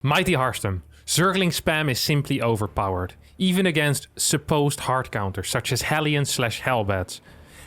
Mighty Harstem. Zergling spam is simply overpowered, even against supposed hard counters such as Hellions/Hellbats.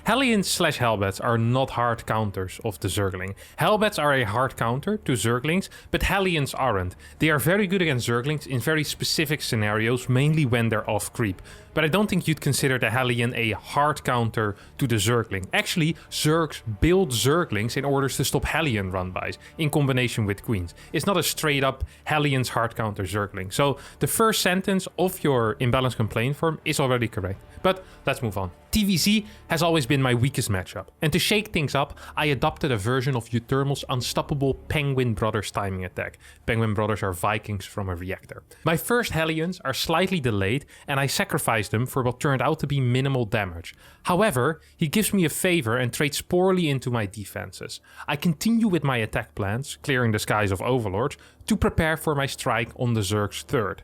Hellions/Hellbats are not hard counters of the Zergling. Hellbats are a hard counter to Zerglings, but Hellions aren't. They are very good against Zerglings in very specific scenarios, mainly when they're off creep. But I don't think you'd consider the Hellion a hard counter to the Zergling. Actually, Zergs build Zerglings in order to stop Hellion run-bys, in combination with Queens. It's not a straight-up Hellion's hard counter Zergling. So the first sentence of your imbalanced complaint form is already correct. But let's move on. TVZ has always been my weakest matchup, and to shake things up, I adopted a version of Uthermal's unstoppable Penguin Brothers timing attack. Penguin Brothers are Vikings from a reactor. My first Hellions are slightly delayed, and I sacrificed them for what turned out to be minimal damage. However, he gives me a favor and trades poorly into my defenses. I continue with my attack plans, clearing the skies of Overlords, to prepare for my strike on the Zerg's third.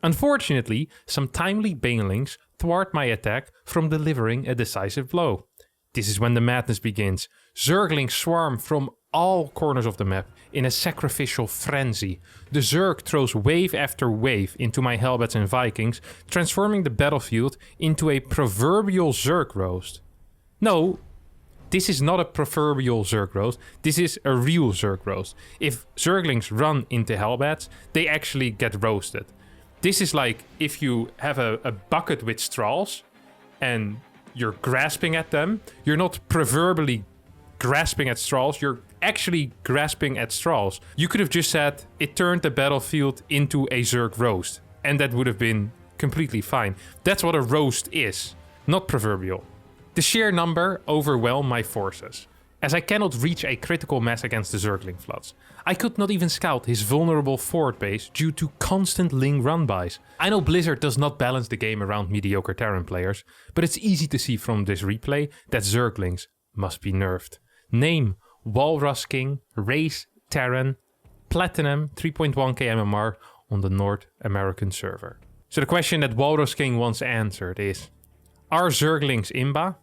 Unfortunately, some timely banelings thwart my attack from delivering a decisive blow. This is when the madness begins. Zerglings swarm from all corners of the map in a sacrificial frenzy. The Zerg throws wave after wave into my Hellbats and Vikings, transforming the battlefield into a proverbial Zerg roast. No, this is not a proverbial Zerg roast, this is a real Zerg roast. If Zerglings run into Hellbats, they actually get roasted. This is like if you have a bucket with straws and you're grasping at them. You're not proverbially grasping at straws, you're actually grasping at straws. You could have just said it turned the battlefield into a Zerg roast, and that would have been completely fine. That's what a roast is, not proverbial. The sheer number overwhelmed my forces, as I cannot reach a critical mass against the Zergling floods. I could not even scout his vulnerable forward base due to constant Ling run-bys. I know Blizzard does not balance the game around mediocre Terran players, but it's easy to see from this replay that Zerglings must be nerfed. Name: Walrus King, Race, Terran, Platinum, 3.1k MMR on the North American server. So the question that Walrus King once answered is, are Zerglings Imba,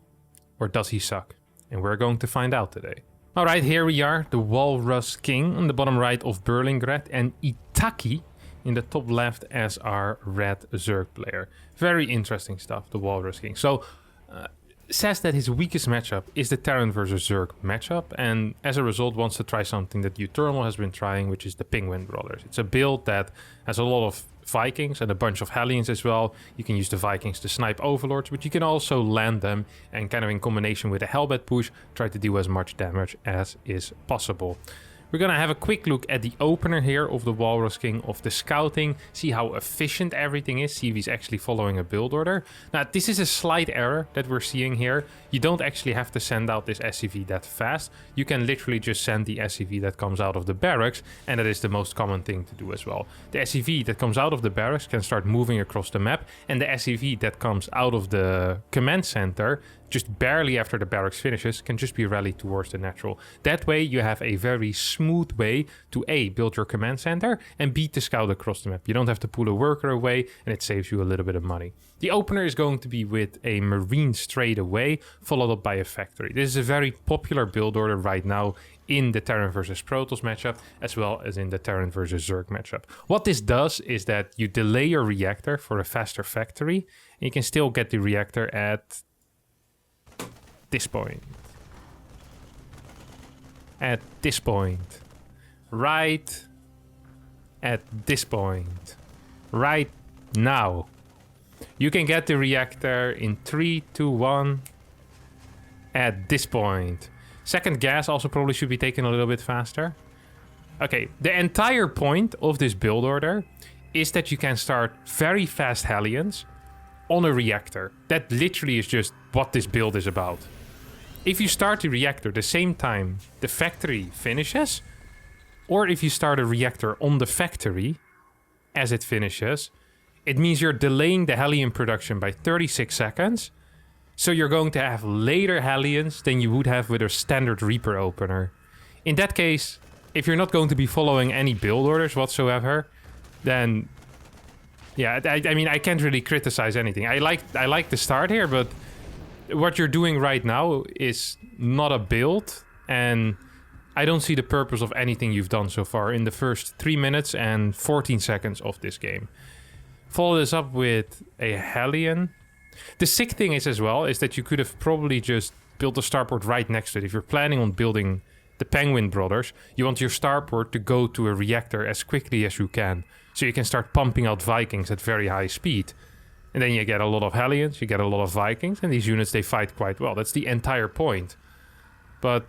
or does he suck? And we're going to find out today. Alright, here we are, the Walrus King on the bottom right of Berlingrad, and Itaki in the top left as our red Zerg player. Very interesting stuff, the Walrus King. So, says that his weakest matchup is the Terran versus Zerg matchup, and as a result wants to try something that Uthermal has been trying, which is the Penguin Brothers. It's a build that has a lot of Vikings and a bunch of Hellions as well. You can use the Vikings to snipe Overlords, but you can also land them and kind of in combination with a Hellbat push, try to do as much damage as is possible. We're gonna have a quick look at the opener here of the Walrus King, of the scouting, see how efficient everything is, see if he's actually following a build order. Now, this is a slight error that we're seeing here. You don't actually have to send out this SCV that fast. You can literally just send the SCV that comes out of the barracks, and that is the most common thing to do as well. The SCV that comes out of the barracks can start moving across the map, and the SCV that comes out of the command center just barely after the barracks finishes can just be rallied towards the natural. That way you have a very smooth way to A, build your command center, and B, to scout across the map. You don't have to pull a worker away, and it saves you a little bit of money. The opener is going to be with a Marine straight away, followed up by a factory. This is a very popular build order right now in the Terran versus Protoss matchup, as well as in the Terran versus Zerg matchup. What this does is that you delay your reactor for a faster factory, and you can still get the reactor at this point. At this point. Right at this point. Right now. You can get the reactor in 3, 2, 1 at this point. Second gas also probably should be taken a little bit faster. Okay, the entire point of this build order is that you can start very fast Hellions on a reactor. That literally is just what this build is about. If you start the reactor the same time the factory finishes, or if you start a reactor on the factory as it finishes, it means you're delaying the Hellion production by 36 seconds. So you're going to have later Hellions than you would have with a standard Reaper opener. In that case, if you're not going to be following any build orders whatsoever, then yeah, I mean, I can't really criticize anything. I like the start here, but what you're doing right now is not a build, and I don't see the purpose of anything you've done so far in the first 3 minutes and 14 seconds of this game. Follow this up with a Hellion. The sick thing is as well, is that you could have probably just built a starport right next to it. If you're planning on building the Penguin Brothers, you want your starport to go to a reactor as quickly as you can. So you can start pumping out Vikings at very high speed. And then you get a lot of Hellions, you get a lot of Vikings, and these units, they fight quite well. That's the entire point. But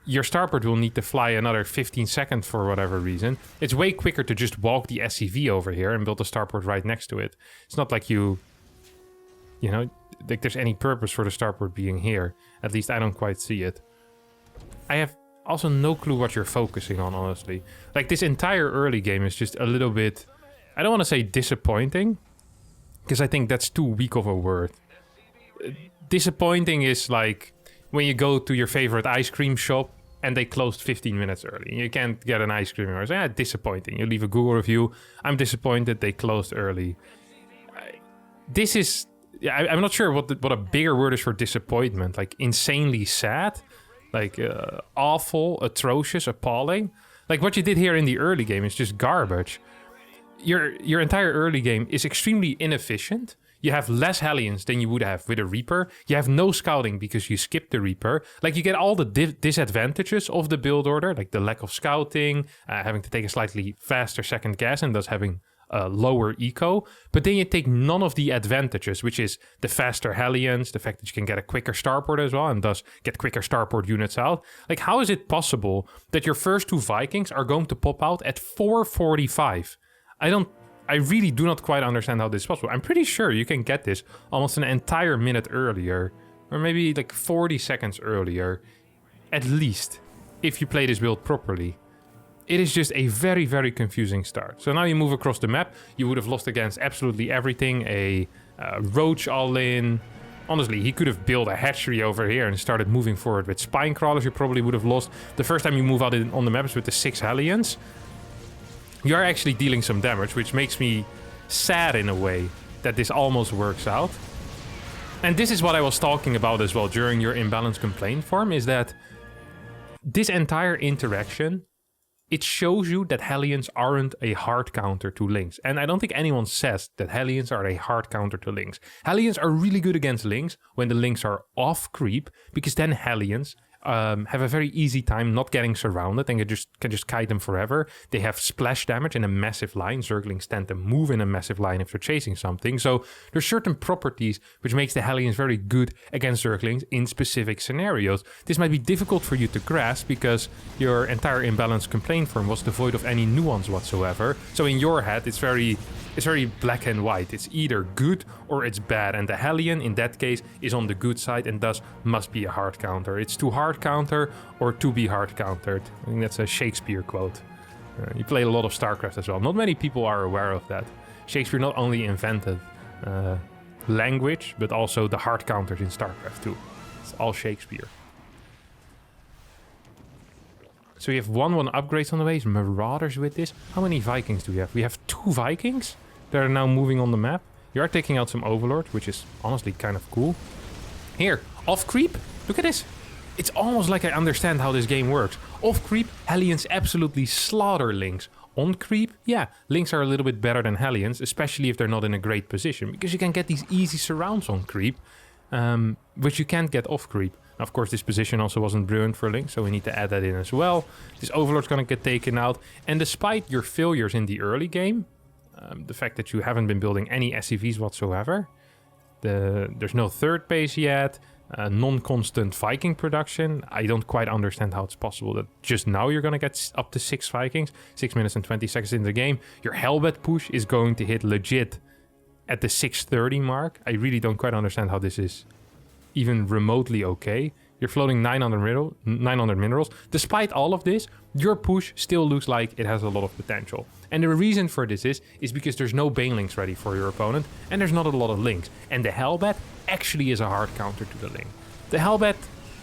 your starport will need to fly another 15 seconds for whatever reason. It's way quicker to just walk the SCV over here and build a starport right next to it. It's not like you know, like there's any purpose for the starport being here. At least I don't quite see it. I have also no clue what you're focusing on, honestly. Like, this entire early game is just a little bit, I don't want to say disappointing, because I think that's too weak of a word. Disappointing is like when you go to your favorite ice cream shop and they closed 15 minutes early. You can't get an ice cream. Or say, disappointing. You leave a Google review. I'm disappointed they closed early. This is, I'm not sure what a bigger word is for disappointment. Like insanely sad, like awful, atrocious, appalling. Like what you did here in the early game is just garbage. Your entire early game is extremely inefficient. You have less Hellions than you would have with a Reaper. You have no scouting because you skipped the Reaper. Like, you get all the disadvantages of the build order, like the lack of scouting, having to take a slightly faster second gas, and thus having lower eco. But then you take none of the advantages, which is the faster Hellions, the fact that you can get a quicker starport as well, and thus get quicker starport units out. Like, how is it possible that your first 2 Vikings are going to pop out at 445? I really do not quite understand how this is possible. I'm pretty sure you can get this almost an entire minute earlier, or maybe like 40 seconds earlier, at least, if you play this build properly. It is just a very, very confusing start. So now you move across the map. You would have lost against absolutely everything. A Roach all-in. Honestly, he could have built a hatchery over here and started moving forward with Spine Crawlers. You probably would have lost. The first time you move out on the maps with the 6 Hellions, you are actually dealing some damage, which makes me sad in a way that this almost works out. And this is what I was talking about as well during your imbalance complaint form, is that this entire interaction, it shows you that Hellions aren't a hard counter to Lynx. And I don't think anyone says that Hellions are a hard counter to Lynx. Hellions are really good against Lynx when the Lynx are off creep, because then Hellions have a very easy time not getting surrounded and can just kite them forever. They have splash damage in a massive line. Zerglings tend to move in a massive line if they're chasing something. So there's certain properties which makes the Hellions very good against Zerglings in specific scenarios. This might be difficult for you to grasp because your entire imbalance complaint form was devoid of any nuance whatsoever. So in your head, it's very black and white. It's either good or it's bad, and the Hellion in that case is on the good side and thus must be a hard counter. It's to hard counter or to be hard countered. I think that's a Shakespeare quote. You play a lot of StarCraft as well. Not many people are aware of that. Shakespeare not only invented language, but also the hard counters in StarCraft too. It's all Shakespeare. So we have 1-1 upgrades on the way. Marauders with this. How many Vikings do we have? We have 2 Vikings that are now moving on the map. You are taking out some Overlord, which is honestly kind of cool. Here, off creep. Look at this. It's almost like I understand how this game works. Off creep, Hellions absolutely slaughter Lynx. On creep, yeah, Lynx are a little bit better than Hellions, especially if they're not in a great position, because you can get these easy surrounds on creep, which you can't get off creep. Of course, this position also wasn't brilliant for Lynx, so we need to add that in as well. This Overlord's gonna get taken out. And despite your failures in the early game, the fact that you haven't been building any SCVs whatsoever, there's no third base yet, non-constant Viking production. I don't quite understand how it's possible that just now you're gonna get up to 6 Vikings, 6 minutes and 20 seconds in the game. Your Hellbat push is going to hit legit at the 630 mark. I really don't quite understand how this is even remotely okay. You're floating 900 minerals. Despite all of this, your push still looks like it has a lot of potential. And the reason for this is because there's no Banelings ready for your opponent, and there's not a lot of Lynx. And the Hellbat actually is a hard counter to the Lynx. The Hellbat,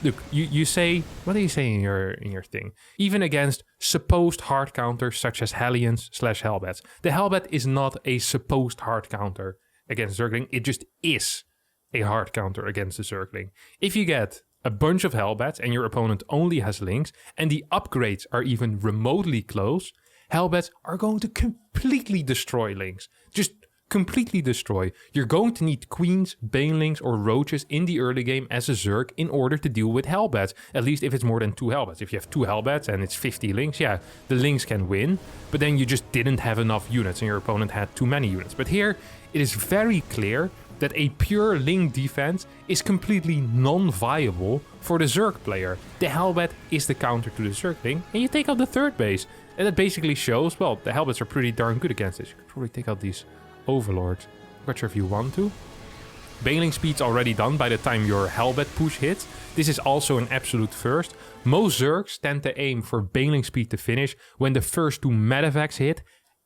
look, you say, what do you say in your thing? Even against supposed hard counters such as Hellions/Hellbats. The Hellbat is not a supposed hard counter against Zergling, it just is a hard counter against the Zergling. If you get a bunch of Hellbats and your opponent only has Lings, and the upgrades are even remotely close, Hellbats are going to completely destroy Lings. Just completely destroy. You're going to need Queens, Banelings, or Roaches in the early game as a Zerg in order to deal with Hellbats. At least if it's more than 2 Hellbats. If you have 2 Hellbats and it's 50 Lings, yeah, the Lings can win. But then you just didn't have enough units and your opponent had too many units. But here, it is very clear that a pure Ling defense is completely non-viable for the Zerg player. The Hellbat is the counter to the Zergling, and you take out the third base. And that basically shows, well, the Hellbats are pretty darn good against this. You could probably take out these Overlords. I'm not sure if you want to. Baneling speed's already done by the time your Hellbat push hits. This is also an absolute first. Most Zergs tend to aim for Baneling speed to finish when the first 2 medevacs hit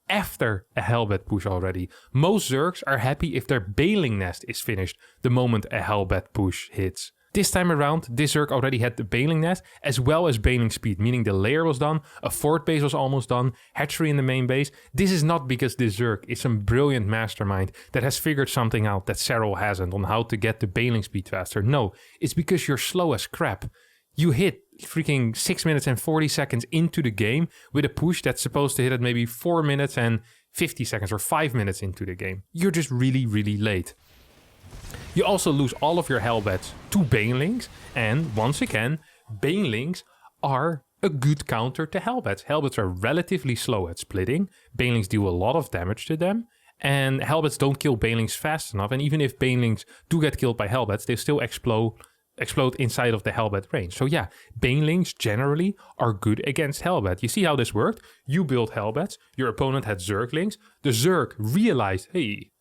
after a Hellbat push already. Most Zergs are happy if their Baneling nest is finished the moment a Hellbat push hits. This time around, this Zerg already had the Baneling nest as well as Baneling speed, meaning the lair was done, a fort base was almost done, hatchery in the main base. This is not because this Zerg is some brilliant mastermind that has figured something out that Serral hasn't on how to get the Baneling speed faster. No, it's because you're slow as crap. You hit freaking 6 minutes and 40 seconds into the game with a push that's supposed to hit at maybe 4 minutes and 50 seconds or 5 minutes into the game. You're just really, really late. You also lose all of your Hellbats to Banelings, and once again, Banelings are a good counter to Hellbats. Hellbats are relatively slow at splitting, Banelings do a lot of damage to them, and Hellbats don't kill Banelings fast enough, and even if Banelings do get killed by Hellbats, they still explode inside of the Hellbat range. So yeah, Banelings generally are good against Hellbat. You see how this worked? You build Hellbats, your opponent had Zerglings, the Zerg realized, hey,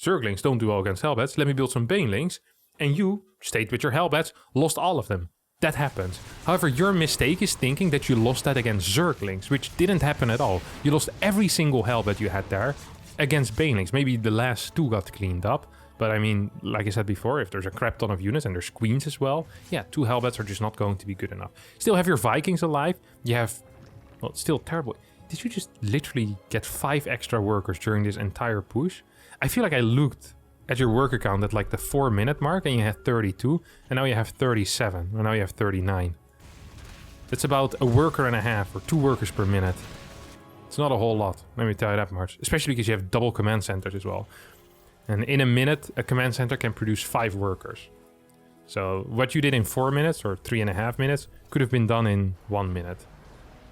Zerglings don't do well against Hellbats, let me build some Banelings, and you stayed with your Hellbats, lost all of them. That happens. However, your mistake is thinking that you lost that against Zerglings, which didn't happen at all. You lost every single Hellbat you had there against Banelings. Maybe the last 2 got cleaned up, but I mean, like I said before, if there's a crap ton of units and there's Queens as well, yeah, 2 Hellbats are just not going to be good enough. Still have your Vikings alive, you have, well, it's still terrible. Did you just literally get 5 extra workers during this entire push? I feel like I looked at your worker count at like the 4-minute mark and you had 32, and now you have 37, and now you have 39. That's about a worker and a half, or 2 workers per minute. It's not a whole lot, let me tell you that much. Especially because you have double command centers as well. And in a minute, a command center can produce 5 workers. So what you did in 4 minutes, or 3.5 minutes, could have been done in 1 minute.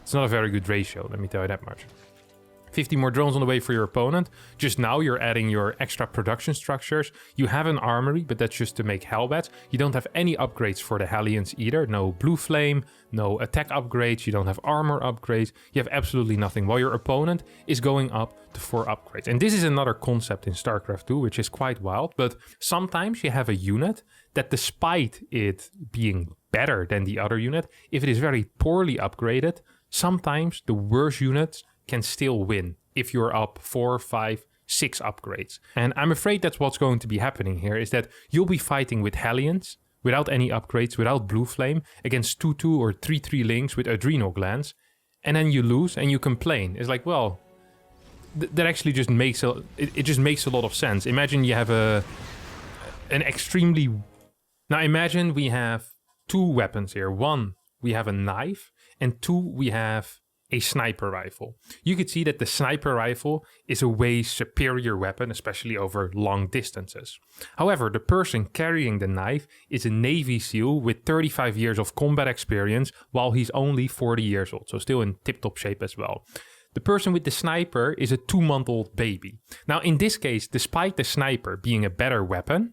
It's not a very good ratio, let me tell you that much. 50 more drones on the way for your opponent. Just now you're adding your extra production structures. You have an armory, but that's just to make Hellbats. You don't have any upgrades for the Hellions either. No blue flame, no attack upgrades. You don't have armor upgrades. You have absolutely nothing, while your opponent is going up to 4 upgrades. And this is another concept in StarCraft 2, which is quite wild. But sometimes you have a unit that, despite it being better than the other unit, if it is very poorly upgraded, sometimes the worst units can still win if you're up 4, 5, 6 upgrades. And I'm afraid that's what's going to be happening here, is that you'll be fighting with Hellions without any upgrades, without Blue Flame, against 2/2 or 3/3 Lings with Adrenal Glands, and then you lose and you complain. It's like, well, that actually just makes it just makes a lot of sense. Imagine you have an extremely... Now imagine we have 2 weapons here. 1, we have a knife, and 2, we have a sniper rifle. You could see that the sniper rifle is a way superior weapon, especially over long distances. However, the person carrying the knife is a Navy SEAL with 35 years of combat experience, while he's only 40 years old, so still in tip-top shape as well. The person with the sniper is a 2-month-old baby. Now, in this case, despite the sniper being a better weapon,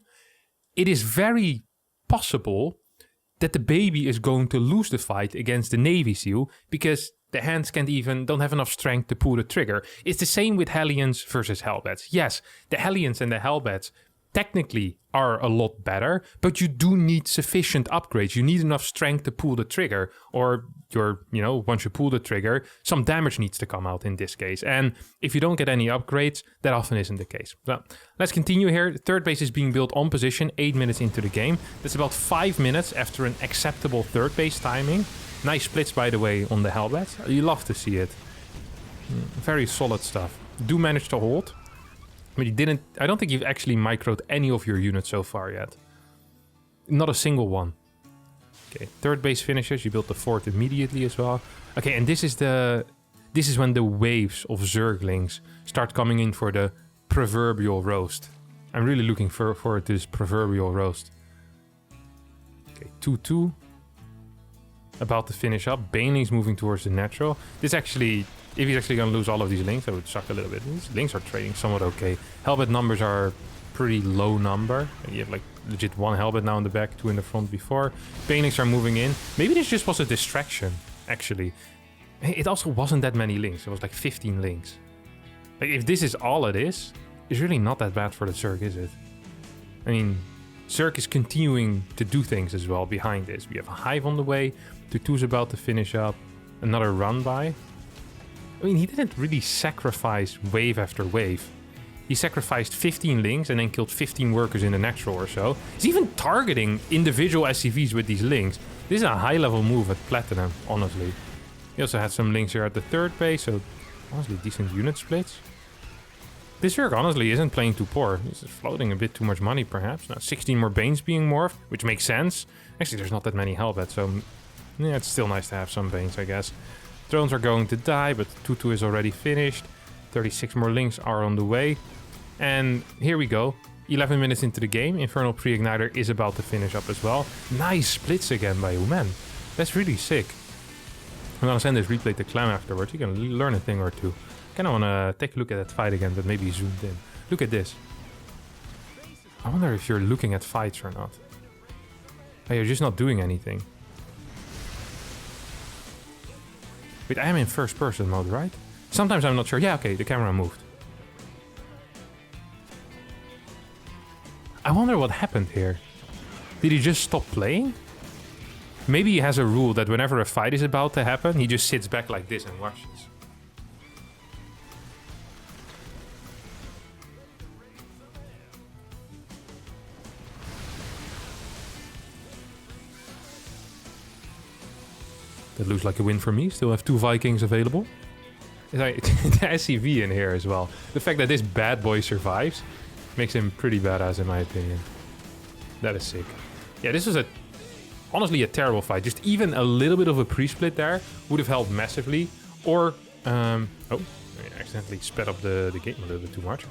it is very possible that the baby is going to lose the fight against the Navy SEAL because the hands don't have enough strength to pull the trigger. It's the same with Hellions versus Hellbats. Yes, the Hellions and the Hellbats technically are a lot better, but you do need sufficient upgrades. You need enough strength to pull the trigger, or once you pull the trigger, some damage needs to come out in this case. And if you don't get any upgrades, that often isn't the case. So let's continue here. The third base is being built on position 8 minutes into the game. That's about 5 minutes after an acceptable third base timing. Nice splits, by the way, on the Hellbats. You love to see it. Very solid stuff. Do manage to hold. But I don't think you've actually microed any of your units so far yet. Not a single one. Okay, third base finishes. You build the fourth immediately as well. Okay, and this is when the waves of Zerglings start coming in for the proverbial roast. I'm really looking forward to this proverbial roast. Okay, 2-2. About to finish up. Baneling's moving towards the natural. This actually, if he's actually going to lose all of these links, that would suck a little bit. These links are trading somewhat okay. Helmet numbers are pretty low number. You have like legit 1 helmet now in the back, 2 in the front before. Banelings are moving in. Maybe this just was a distraction, actually. It also wasn't that many links. It was like 15 links. Like, if this is all it is, it's really not that bad for the Zerg, is it? I mean, Zerg is continuing to do things as well behind this. We have a Hive on the way. 2-2's about to finish up. Another run by. I mean, he didn't really sacrifice wave after wave. He sacrificed 15 links and then killed 15 workers in the natural or so. He's even targeting individual SCVs with these links. This is a high-level move at Platinum, honestly. He also had some links here at the third base, so honestly decent unit splits. This Zerg honestly isn't playing too poor. He's floating a bit too much money perhaps. Now 16 more Banes being morphed, which makes sense. Actually, there's not that many Hellbats, so yeah, it's still nice to have some Banes, I guess. Drones are going to die, but 2-2 is already finished. 36 more links are on the way. And here we go. 11 minutes into the game, Infernal Pre-Igniter is about to finish up as well. Nice splits again by Human. That's really sick. I'm gonna send this replay to Clem afterwards. You can learn a thing or two. Kinda wanna take a look at that fight again, but maybe zoomed in. Look at this. I wonder if you're looking at fights or not. Oh, you're just not doing anything. Wait, I am in first person mode, right? Sometimes I'm not sure. Yeah, okay, the camera moved. I wonder what happened here. Did he just stop playing? Maybe he has a rule that whenever a fight is about to happen, he just sits back like this and watches. That looks like a win for me. Still have 2 Vikings available. The SCV in here as well. The fact that this bad boy survives makes him pretty badass in my opinion. That is sick. Yeah, this was honestly a terrible fight. Just even a little bit of a pre-split there would have helped massively. Or, I accidentally sped up the game a little bit too much.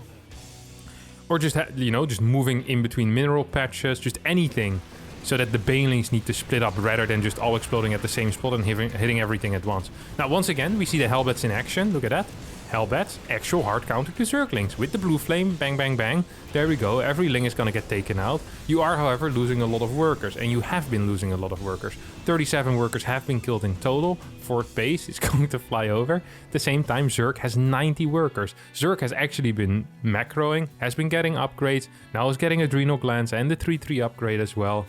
Or just, just moving in between mineral patches, just anything. So that the Banelings need to split up rather than just all exploding at the same spot and hitting everything at once. Now, once again, we see the Hellbats in action. Look at that. Hellbats, actual hard counter to Zerglings. With the blue flame, bang, bang, bang. There we go. Every Ling is going to get taken out. You are, however, losing a lot of workers. And you have been losing a lot of workers. 37 workers have been killed in total. Fourth base is going to fly over. At the same time, Zerg has 90 workers. Zerg has actually been macroing, has been getting upgrades. Now is getting Adrenal Glands and the 3-3 upgrade as well.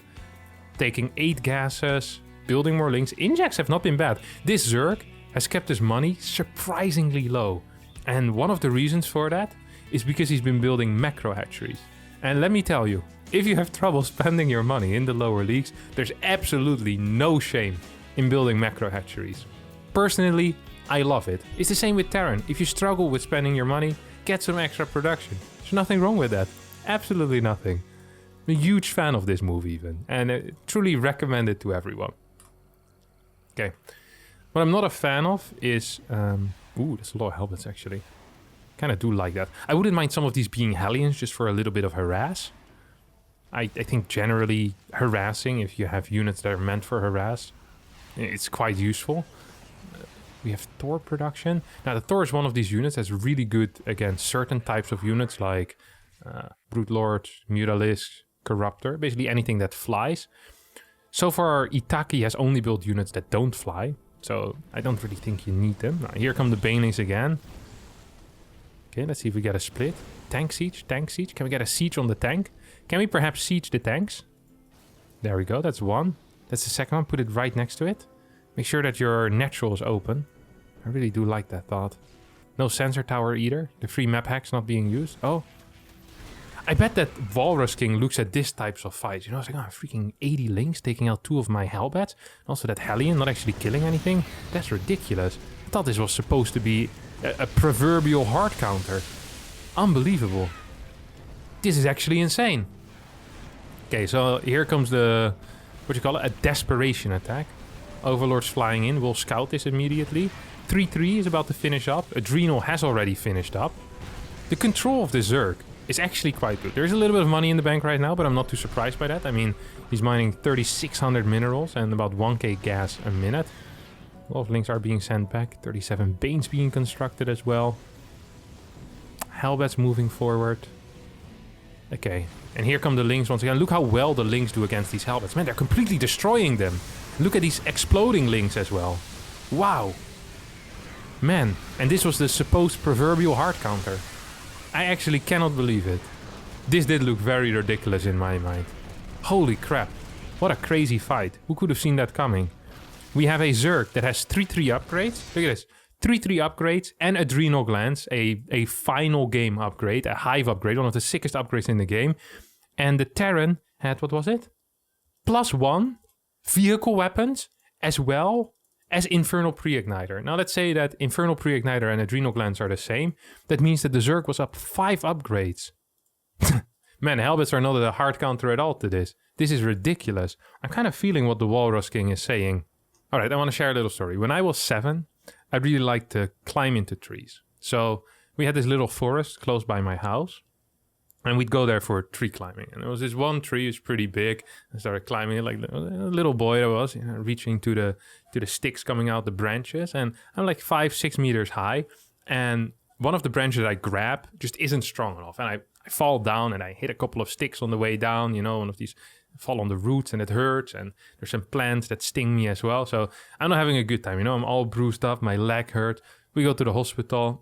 Taking 8 gases, building more links. Injects have not been bad. This Zerg has kept his money surprisingly low. And one of the reasons for that is because he's been building macro hatcheries. And let me tell you, if you have trouble spending your money in the lower leagues, there's absolutely no shame in building macro hatcheries. Personally, I love it. It's the same with Terran. If you struggle with spending your money, get some extra production. There's nothing wrong with that. Absolutely nothing. I'm a huge fan of this move even, and I truly recommend it to everyone. Okay, what I'm not a fan of is... ooh, there's a lot of Hellbats actually. Kind of do like that. I wouldn't mind some of these being Hellions just for a little bit of harass. I think generally harassing, if you have units that are meant for harass, it's quite useful. We have Thor production. Now the Thor is one of these units that's really good against certain types of units like Brute Lord, Mutalisk, Corruptor, basically anything that flies. So far, Itaki has only built units that don't fly, so I don't really think you need them. Now, here come the Banelings again. Okay, let's see if we get a split. Tank siege, tank siege. Can we get a siege on the tank? Can we perhaps siege the tanks? There we go, that's one. That's the second one, put it right next to it. Make sure that your natural is open. I really do like that thought. No sensor tower either. The free map hack's not being used. Oh. I bet that Walrus King looks at this types of fights. You know, it's like, oh, freaking 80 links taking out 2 of my Hellbats. Also that Hellion not actually killing anything. That's ridiculous. I thought this was supposed to be a proverbial hard counter. Unbelievable. This is actually insane. Okay, so here comes the a desperation attack. Overlord's flying in. We'll scout this immediately. 3-3 is about to finish up. Adrenal has already finished up. The control of the Zerg is actually quite good. There's a little bit of money in the bank right now, but I'm not too surprised by that. I mean, he's mining 3,600 minerals and about 1k gas a minute. A lot of links are being sent back. 37 Banes being constructed as well. Hellbats moving forward. Okay, and here come the links once again. Look how well the links do against these Hellbats. Man, they're completely destroying them. Look at these exploding links as well. Wow. Man, and this was the supposed proverbial hard counter. I actually cannot believe it. This did look very ridiculous in my mind. Holy crap. What a crazy fight. Who could have seen that coming? We have a Zerg that has 3-3 upgrades. Look at this. 3-3 upgrades and Adrenal Glands, a final game upgrade, a Hive upgrade, one of the sickest upgrades in the game. And the Terran had, what was it? +1 vehicle weapons as well as Infernal Pre-Igniter. Now let's say that Infernal Pre-Igniter and Adrenal Glands are the same. That means that the Zerg was up 5 upgrades. Man, Hellbats are not a hard counter at all to this. This is ridiculous. I'm kind of feeling what the Walrus King is saying. Alright, I want to share a little story. When I was 7, I really liked to climb into trees. So we had this little forest close by my house. And we'd go there for tree climbing. And there was this one tree, it's pretty big. I started climbing it like a little boy I was, reaching to the sticks coming out the branches. And I'm like 5-6 meters high. And one of the branches I grab just isn't strong enough. And I fall down and I hit a couple of sticks on the way down. You know, one of these fall on the roots and it hurts. And there's some plants that sting me as well. So I'm not having a good time. You know, I'm all bruised up. My leg hurt. We go to the hospital.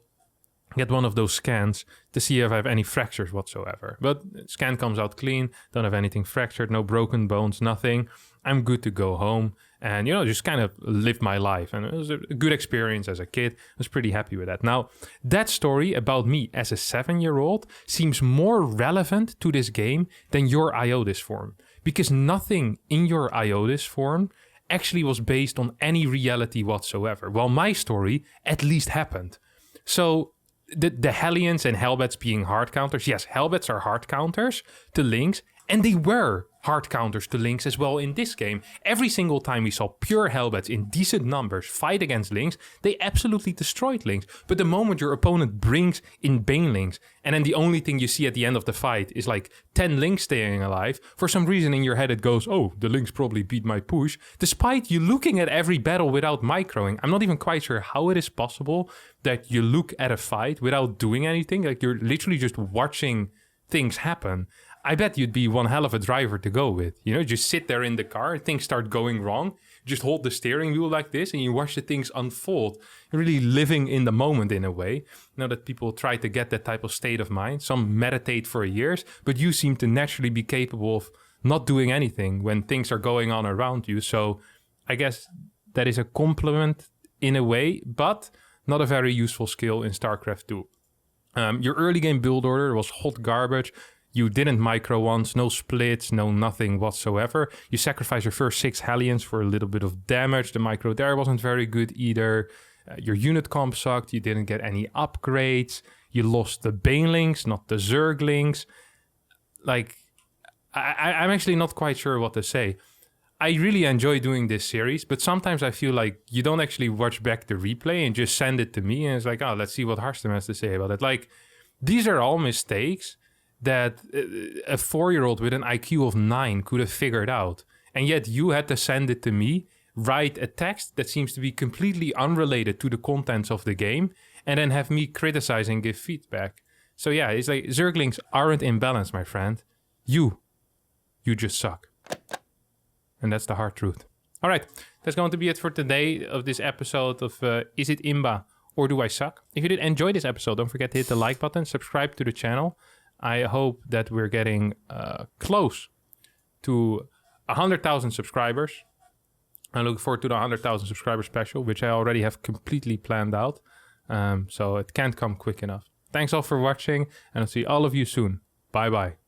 Get one of those scans to see if I have any fractures whatsoever. But scan comes out clean, don't have anything fractured, no broken bones, nothing. I'm good to go home and, you know, just kind of live my life. And it was a good experience as a kid. I was pretty happy with that. Now, that story about me as a 7-year-old seems more relevant to this game than your Iotis form. Because nothing in your Iotis form actually was based on any reality whatsoever. While my story at least happened. So the Hellions and Hellbats being hard counters. Yes, Hellbats are hard counters to links, and they were hard counters to links as well in this game. Every single time we saw pure Hellbats in decent numbers fight against links, they absolutely destroyed links. But the moment your opponent brings in Banelings, and then the only thing you see at the end of the fight is like 10 links staying alive, for some reason in your head it goes, oh, the links probably beat my push, despite you looking at every battle without microing. I'm not even quite sure how it is possible that you look at a fight without doing anything, like you're literally just watching things happen. I bet you'd be one hell of a driver to go with. You know, just sit there in the car, things start going wrong, just hold the steering wheel like this and you watch the things unfold. You're really living in the moment in a way. Now that people try to get that type of state of mind, some meditate for years, but you seem to naturally be capable of not doing anything when things are going on around you. So I guess that is a compliment in a way, but not a very useful skill in StarCraft 2. Your early game build order was hot garbage. You didn't micro once, no splits, no nothing whatsoever. You sacrificed your first 6 Hellions for a little bit of damage. The micro there wasn't very good either. Your unit comp sucked. You didn't get any upgrades. You lost the Banelings, not the Zerglings. Like, I'm actually not quite sure what to say. I really enjoy doing this series, but sometimes I feel like you don't actually watch back the replay and just send it to me. And it's like, oh, let's see what Harstem has to say about it. Like, these are all mistakes that a 4-year-old with an IQ of 9 could have figured out. And yet you had to send it to me, write a text that seems to be completely unrelated to the contents of the game, and then have me criticize and give feedback. So yeah, it's like Zerglings aren't in balance, my friend. You just suck. And that's the hard truth. All right, that's going to be it for today of this episode of Is It Imba or Do I Suck? If you did enjoy this episode, don't forget to hit the like button, subscribe to the channel. I hope that we're getting close to 100,000 subscribers. I look forward to the 100,000 subscriber special, which I already have completely planned out. So it can't come quick enough. Thanks all for watching, and I'll see all of you soon. Bye-bye.